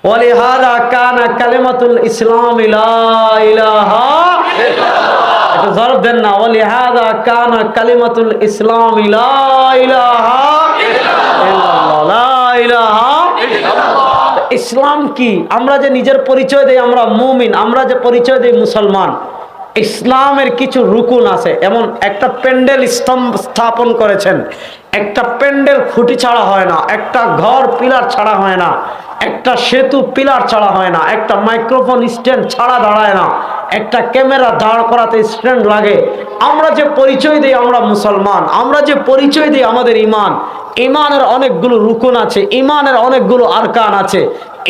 ওয়ালিহাযা কানা কালিমাতুল ইসলাম লা ইলাহা ইল্লাল্লাহ। এটা জরব দেন না, ওয়ালিহাযা কানা কালিমাতুল ইসলাম লা ইলাহা ইল্লাল্লাহ, লা ইলাহা ইল্লাল্লাহ। ইসলাম কি? আমরা যে নিজের পরিচয় দেই আমরা মুমিন, আমরা যে পরিচয় দেই মুসলমান, ইসলামের কিছু রুকুন আছে। এমন একটা প্যান্ডেল স্থাপন করেছেন, একটা প্যান্ডেল খুঁটি ছাড়া হয় না, একটা ঘর পিলার ছাড়া হয় না, একটা সেতু পিলার ছাড়া হয় না, একটা মাইক্রোফোন স্ট্যান্ড ছাড়া দাঁড়ায় না, একটা ক্যামেরা দাঁড় করাতে স্ট্যান্ড লাগে। আমরা যে পরিচয় দিই আমরা মুসলমান, আমরা যে পরিচয় দিই আমাদের ইমান, ইমানের অনেকগুলো রুকুন আছে, ইমানের অনেকগুলো আরকান আছে।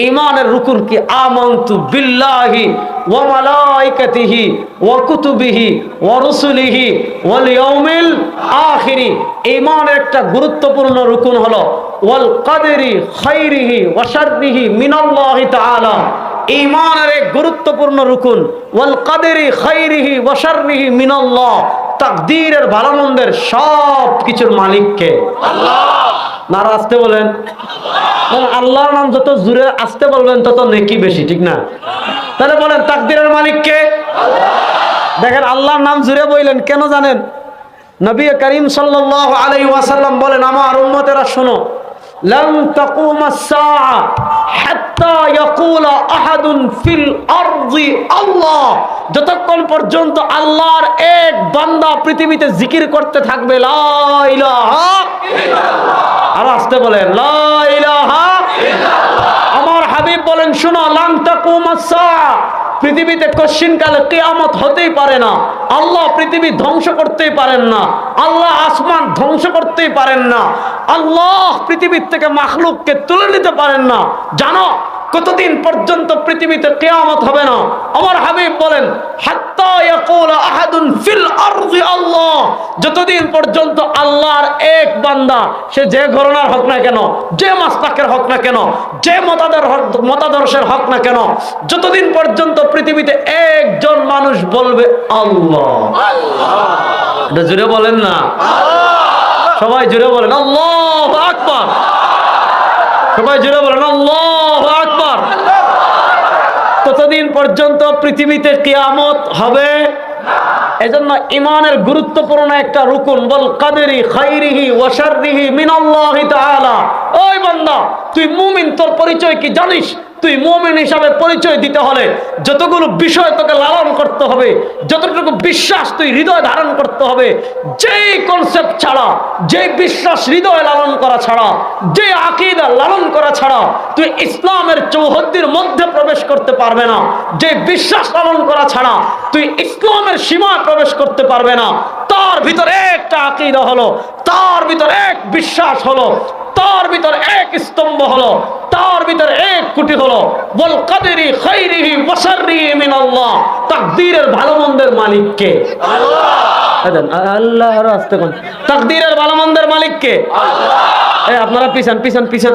ইমানের রুকুন কি? আমানতু বিল্লাহি ওয়া মালাইকাতিহি ওয়া কুতুবিহি ওয়া রুসুলিহি ওয়াল ইয়াউমিল আখিরি। ইমানের একটা গুরুত্বপূর্ণ রুকুন হলো ওয়াল কদরি খাইরিহি ওয়া শাররিহি মিনাল্লাহি তাআলা। ইমানের এক গুরুত্বপূর্ণ রুকুন ওয়াল কদরি খাইরিহি ওয়া শাররিহি মিনাল্লাহ। তাকদীরের ভালো মন্দের সব কিছুর মালিক কে? আল্লাহ। নারা আসতে বলেন আল্লাহর নাম যত জোরে আসতে বলবেন তত নেকি বেশি, ঠিক না? তাহলে বলেন তাকদীরের মালিক কে? আল্লাহ। দেখেন আল্লাহর নাম জোরে বললেন কেন জানেন? নবী করিম সাল্লাল্লাহু আলাইহি ওয়াসাল্লাম বলেন, আমার উম্মতেরা শোনো, লান তাকুমাস সাআ হাত্তা ইয়াকুলা আহাদুন ফিল আরদি আল্লাহ। যতক্ষণ পর্যন্ত আল্লাহর এক বান্দা পৃথিবীতে জিকির করতে থাকবে লা ইলাহা ইল্লাল্লাহ, আর আসতে বলেন লা ইলাহা ইল্লাল্লাহ। আমার হাবিব বলেন শোনো, লান তাকুমাস সাআ, পৃথিবীতে কশিনকালে কিয়ামত হতেই পারে না। আল্লাহ পৃথিবী ধ্বংস করতেই পারেন না, আল্লাহ আসমান ধ্বংস করতেই পারেন না, আল্লাহ পৃথিবীর থেকে মাখলুককে তুলে নিতে পারেন না। জানো কতদিন পর্যন্ত পৃথিবীতে কিয়ামত হবে না? আমার হাবিব বলেন হাত্তা ইয়াকুলা আহাদুন ফিল আরদি আল্লাহ, যতদিন পর্যন্ত আল্লাহর এক বান্দা, সে যে ঘরানার হোক না কেন, যে মাসলাকের হোক না কেন, যে মতাদর্শের হোক না কেন, যতদিন পর্যন্ত পৃথিবীতে একজন মানুষ বলবে আল্লাহ আল্লাহ, এটা জুড়ে বলেন না, সবাই জুড়ে বলেন আল্লাহু আকবার, সবাই জুড়ে বলেন আল্লাহু আকবার, ততদিন পর্যন্ত পৃথিবীতে কিয়ামত হবে। এজন্য ইমানের গুরুত্বপূর্ণ একটা রুকুন বল কদরি খাইরিহি ওয়া শাররিহি মিনাল্লাহি তাআলা। ওই বান্দা, তুই মুমিন, তোর পরিচয় কি জানিস? তুই মুমিন হিসাবে পরিচয় দিতে হলে যতগুলো বিষয় তোকে লালন করতে হবে, যতটুকু বিশ্বাস তুই হৃদয় ধারণ করতে হবে, যেই কনসেপ্ট ছাড়া, যে বিশ্বাস হৃদয় লালন করা ছাড়া, যে আকীদা লালন করা ছাড়া তুই ইসলামের চৌহদ্দির মধ্যে প্রবেশ করতে পারবে না। যে বিশ্বাস লালন করা ছাড়া তুই ইসলামের সীমা প্রবেশ করতে পারবে না। তার ভিতরে একটা আকীদা হলো, তার ভিতরে এক বিশ্বাস হলো, তার ভিতরে এক স্তম্ভ হলো, তার ভিতরে এক কুটি হলো ওয়াল কদরি খাইরিহি ওয়া শাররিহি মিনাল্লাহ। তাকদীরের ভালো মন্দের মালিক কে? আল্লাহ। আল্লাহর রাস্তে কোন? তাকদীরের ভালো মন্দের মালিক কে? আল্লাহ। আপনারা পিছন পিছন পিছন,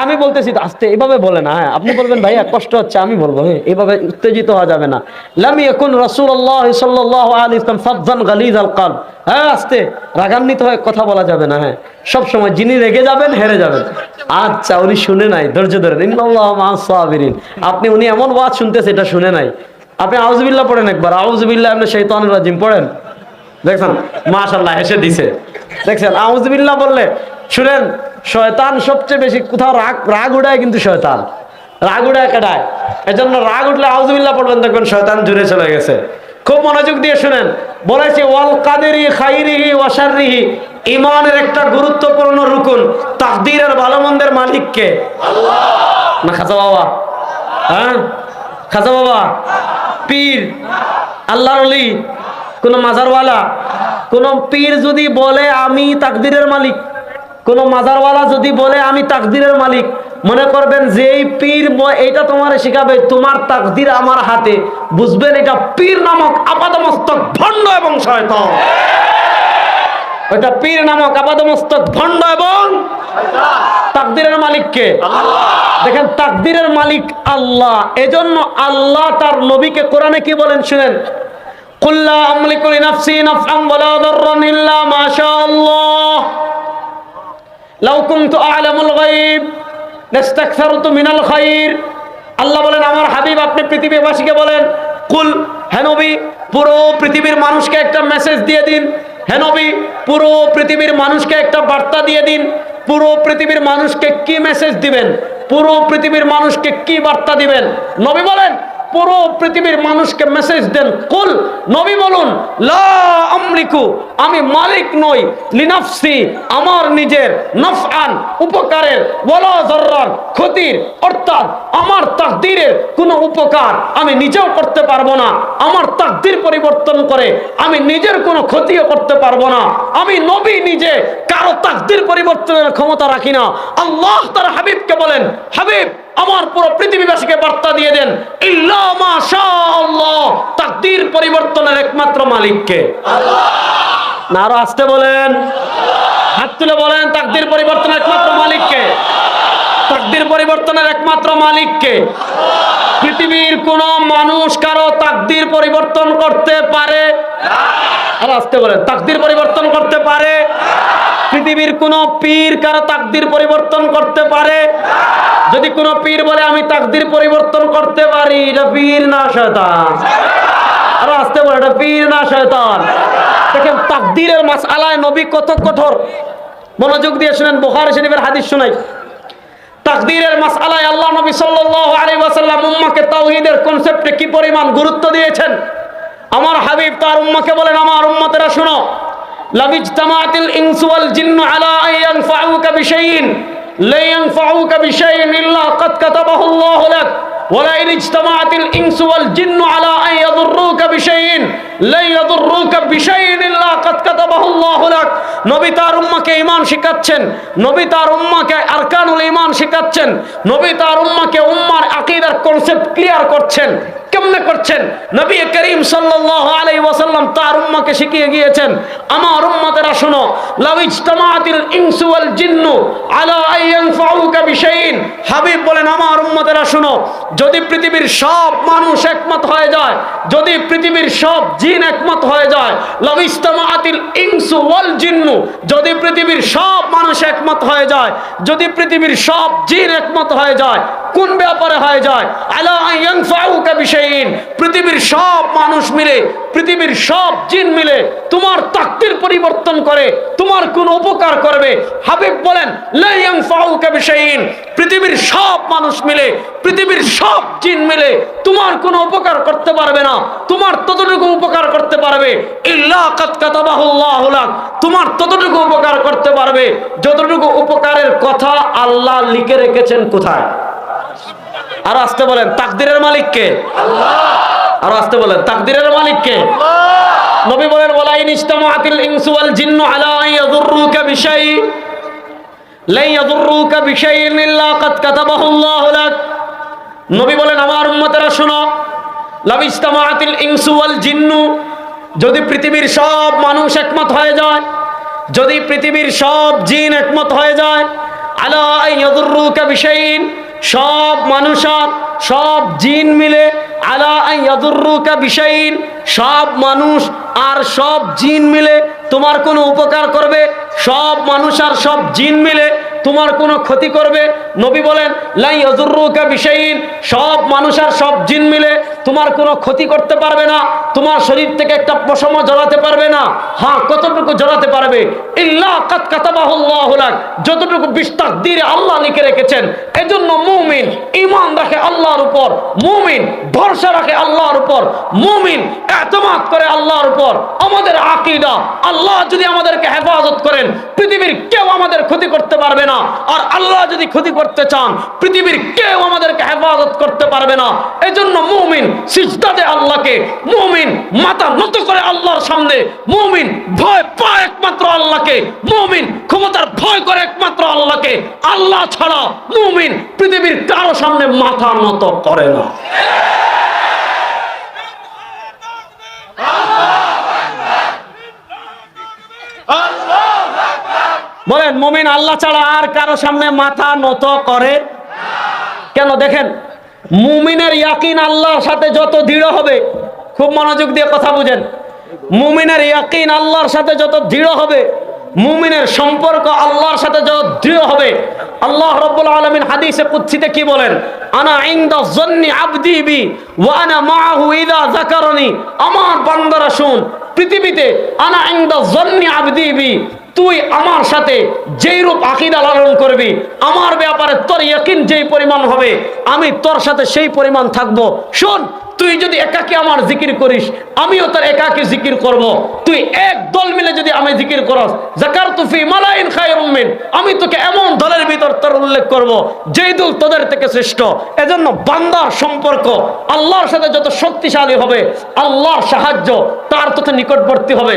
আমি বলতেছি আস্তে, এভাবে বলে না। হ্যাঁ, আপনি বলবেন ভাইয়া কষ্ট হচ্ছে, আমি বলবো এভাবে উত্তেজিত হওয়া যাবে না। লাম ইয়াকুন রাসূলুল্লাহ সাল্লাল্লাহু আলাইহি ওয়াসাল্লাম ফাযযান গালিযাল কলব। হ্যাঁ, আস্তে, রাগান্বিত হয়ে কথা বলা যাবে না। হ্যাঁ, সব সময় যিনি রেগে যাবেন হেরে যাবেন। আচ্ছা, উনি শুনে নাই, ধৈর্য ধরেন। ইন্নাল্লাহা মা'আস সাবিরিন। আপনি উনি এমন ওয়াজ শুনতেছে এটা শুনে নাই। আপনি আউযুবিল্লাহ পড়েন একবার, আউযুবিল্লাহি মিনাশ শাইতানির রাজিম পড়েন, দেখছেন মাশাআল্লাহ হেসে দিছে, দেখছেন। আউযুবিল্লাহ বললে শুনেন, শয়তান সবচেয়ে বেশি কোথাও রাগ উড়ায়, কিন্তু শয়তান রাগ উড়ায় কাটায়। এজন্য রাগ উঠলে আউযুবিল্লাহ পড়বেন, দেখবেন শয়তান জুড়ে চলে গেছে। খুব মনোযোগ দিয়ে শুনেন, বলেছে ওয়াল কাদেরি খাইরিহি ওয়া শাররিহি। ইমানের একটা গুরুত্বপূর্ণ রুকুন, তাকদীরের ভালো মন্দের মালিক কে? আল্লাহ। না খাজা বাবা? হ্যাঁ, খাজা বাবা, পীর, আল্লাহর ওলি, কোন মাজারওয়ালা? কোন পীর যদি বলে আমি তাকদীরের মালিক, কোন মাজারওয়ালা যদি বলে আমি তাকদীরের মালিক, মনে করবেন যে এই পীর এইটা তোমার শিখাবে, তোমার তাকদীর আমার হাতে, বুঝবেন এটা পীর নামক আপাদমস্তক ভণ্ড এবং শয়তান। ওটা পীর নামক আপাদমস্তক ভণ্ড এবং তাকদীরের মালিক কে? আল্লাহ। দেখেন, তাকদীরের মালিক আল্লাহ। এজন্য আল্লাহ তার নবীকে কোরআনে কি বলেন শুনেন, কুল লা আমলিকু লিনাফসি নাফআন ওয়ালা দাররান ইল্লা মা শা আল্লাহ লাউ কুনতু আ'লামুল গায়ব লাস্তাকসারতু মিনাল খায়র। আল্লাহ বলেন আমার হাবিব আপনি পৃথিবীবাসীকে বলেন, কুল, হে নবী পুরো পৃথিবীর মানুষকে একটা মেসেজ দিয়ে দিন। হে নবী পুরো পৃথিবীর মানুষকে একটা বার্তা দিয়ে দিন। পুরো পৃথিবীর মানুষকে কি মেসেজ দিবেন? পুরো পৃথিবীর মানুষকে কি বার্তা দিবেন? নবী বলেন পুরো পৃথিবীর মানুষকে মেসেজ দেন। কুল, নবী বলুন, লা আমলিকু, আমি মালিক নই, লিনাফসি, আমার নিজের, নফআন, উপকারের, ওয়ালা যাররান, ক্ষতির, অর্থাৎ আমার তাকদীরের কোনো উপকার আমি নিজেও করতে পারবো না। আমার তাকদীর পরিবর্তন করে আমি নিজের কোনো ক্ষতিও করতে পারবো না। আমি নবী নিজে কারো তাকদীর পরিবর্তনের ক্ষমতা রাখি না। আল্লাহ তার হাবিবকে বলেন, হাবিব আমার পুরো পৃথিবীবাসীকে বার্তা দিয়ে দেন, ইল্লা মা শাআল্লাহ, তাকদীর পরিবর্তনের একমাত্র মালিককে আল্লাহ। না আরো আসতে বলেন, হাত তুলে বলেন, তাকদীর পরিবর্তনের একমাত্র মালিককে। তাকদীর পরিবর্তনের একমাত্র মালিককে। পৃথিবীর কোন মানুষ কারো তাকদীর পরিবর্তন করতে পারে না। আর আসতে বলেন, তাকদীর পরিবর্তন করতে পারে? পৃথিবীর কোন পীর কারো তাকদীর পরিবর্তন করতে পারে? যদি কোন পীর বলে আমি তাকদীর পরিবর্তন করতে পারি, এটা পীর না শয়তান? আর আসতে বলে, এটা পীর না শয়তান? দেখেন তাকদীরের মাসআলায় নবী কত কঠোর। মনোযোগ দিয়ে শুনেন, বুখারী শরীফের হাদিস শুনাই। তাকদীরের মাসআলায় আল্লাহ নবী সাল্লাল্লাহু আলাইহি ওয়াসাল্লাম উম্মাহকে তাওহীদের কনসেপ্টে কি পরিমাণ গুরুত্ব দিয়েছেন। আমার হাবিব তার উম্মাহকে বলেন, আমার উম্মতেরা শুনো, লাবিজতামাআতিল ইনসু ওয়াল জিন্নু আলা আন ইয়ানফাউকা বিশাইইন লা ইয়ানফাউকা বিশাইইন ইল্লা ক্বাদ কাতাবাহু আল্লাহু লাক ওয়া ইন ইজতামাআতিল ইনসু ওয়াল জিন্নু আলা আন ইয়াদুররুকা বিশাইইন লা ইয়াদুররুকা বিশাইইন ইল্লা ক্বাদ কাতাবাহু আল্লাহু লাক। নবী তার উম্মাহকে ঈমান শিখাচ্ছেন, নবী তার উম্মাহকে আরকানুল ঈমান শিখাচ্ছেন, নবী তার উম্মাহকে উম্মার আকীদার কনসেপ্ট ক্লিয়ার করছেন। কেমনে করছেন? নবী করিম সাল্লাল্লাহু আলাইহি ওয়াসাল্লাম তার উম্মাহকে শিখিয়ে গিয়েছেন, আমার উম্মতেরা শুনো, লাবিজতামাআতিল ইনসু ওয়াল জিন্নু আলা আন ইয়ানফাউকা বিশাইইন। হাবিব বলেন, আমার উম্মতেরা শুনো, যদি পৃথিবীর সব মানুষ একমত হয়ে যায়, যদি পৃথিবীর সব জিন একমত হয়ে যায়, লাবিজতামাআতিল ইনসু ওয়াল জিন্নু, যদি পৃথিবীর সব মানুষ একমত হয়ে যায়, যদি পৃথিবীর সব জিন একমত হয়ে যায়, কোন ব্যাপারে হয়ে যায়? আলা আন ইয়ানফাউকা বিশাইইন, পৃথিবীর সব মানুষ মিলে, পৃথিবীর সব জিন মিলে তোমার তাকদীর পরিবর্তন করে তোমার কোন উপকার করবে। হাবিব বলেন, লা ইয়ানফাউকা বিশাইইন, পৃথিবীর সব মানুষ মিলে, পৃথিবীর সব জিন মিলে তোমার কোনো উপকার করতে পারবে না। তোমার ততটুকু উপকার করতে পারবে ইল্লা ক্বাদ কাতাবাহু আল্লাহু লাক, তোমার ততটুকু উপকার করতে পারবে যতটুকু উপকারের কথা আল্লাহ লিখে রেখেছেন। কোথায়? আর আসতে বলেন, তাকদীরের মালিক কে? আল্লাহ। আর আসতে বলেন, তাকদীরের মালিক কে? আল্লাহ। নবী বলেন, ওয়ালা ইন ইজতামাআতিল ইনসু ওয়াল জিন্নু আলা আন ইয়াদুররুকা বিশাইইন লা ইয়াদুররুকা বিশাইইন ইল্লা ক্বাদ কাতাবাহু আল্লাহু লাক। নবী বলেন, আমার উম্মতেরা শুনো, লাবিজতামাআতিল ইনসু ওয়াল জিন্নু, যদি পৃথিবীর সব মানুষ একমত হয়ে যায়, যদি পৃথিবীর সব জিন একমত হয়ে যায়, আলা আন ইয়াদুররুকা বিশাইইন, সব মানুষ আর সব জিন মিলে, আলা আন ইয়াদুররুকা বিশাইইন, সব মানুষ আর সব জিন মিলে তোমার কোনো উপকার করবে, সব মানুষ আর সব জিন মিলে তোমার কোনো ক্ষতি করবে। নবী বলেন, লা ইয়াদুররুকা বিশাইইন, সব মানুষ আর সব জিন মিলে তোমার কোনো ক্ষতি করতে পারবে না, তোমার শরীর থেকে একটা পশমও জ্বলাতে পারবে না। হ্যাঁ, কতটুকু জ্বলাতে পারবে? ইল্লা ক্বাদ কাতাবাহু আল্লাহু লাক, যতটুকু তাকদীরে আল্লাহ লিখে রেখেছেন। এজন্য মুমিন ঈমান রাখে আল্লাহর উপর, মুমিন ভরসা রাখে আল্লাহর উপর, মুমিন ইতিমাদ করে আল্লাহর উপর। আমাদের আকীদা, আল্লাহ যদি আমাদেরকে হেফাজত করেন পৃথিবীর কেউ আমাদের ক্ষতি করতে পারবে না, আর আল্লাহ যদি ক্ষতি করতে চান পৃথিবীর কেউ আমাদেরকে হেফাজত করতে পারবে না। এজন্য মুমিন সিজদা দেয় আল্লাহকে, মুমিন মাথা নত করে আল্লাহর সামনে, মুমিন ভয় পায় একমাত্র আল্লাহকে, মুমিন ক্ষমতার ভয় করে একমাত্র আল্লাহকে। আল্লাহ ছাড়া মুমিন পৃথিবীর কারো সামনে মাথা নত করে না। বলেন, মুমিন আল্লাহ ছাড়া আর কারো সামনে মাথা নত করে কেন? দেখেন, মুমিনের ইয়াকিন আল্লাহর সাথে যত দৃঢ় হবে, খুব মনোযোগ দিয়ে কথা বুঝেন, মুমিনের ইয়াকিন আল্লাহর সাথে যত দৃঢ় হবে মুমিনের সম্পর্ক আল্লাহর সাথে যত দৃঢ় হবে, আল্লাহ রাব্বুল আলামিন হাদিসে কুদসিতে কি বলেন? আনা ইনদা যন্নি আবদি বি ওয়া আনা মাআহু ইযা যাকারানি। আমার বান্দারা শুন, পৃথিবীতে আনা ইনদা যন্নি আবদি বি, তুই আমার সাথে যেই রূপ আকীদা লালন করবি, আমার ব্যাপারে তোর ইয়াকিন যেই পরিমাণ হবে, আমি তোর সাথে সেই পরিমাণ থাকব। শোন, তুই যদি একাকী আমার জিকির করিস, আমিও তোর একাকী জিকির করব। তুই এক দল মিলে যদি আমি জিকির করস, যাকারতু ফি মালাইন খায়রুম মিন, আমি তোকে এমন দলের ভিতর তোর উল্লেখ করব যেই দল তোদের থেকে শ্রেষ্ঠ। এজন্য বান্দার সম্পর্ক আল্লাহর সাথে যত শক্তিশালী হবে, আল্লাহর সাহায্য তার তত নিকটবর্তী হবে।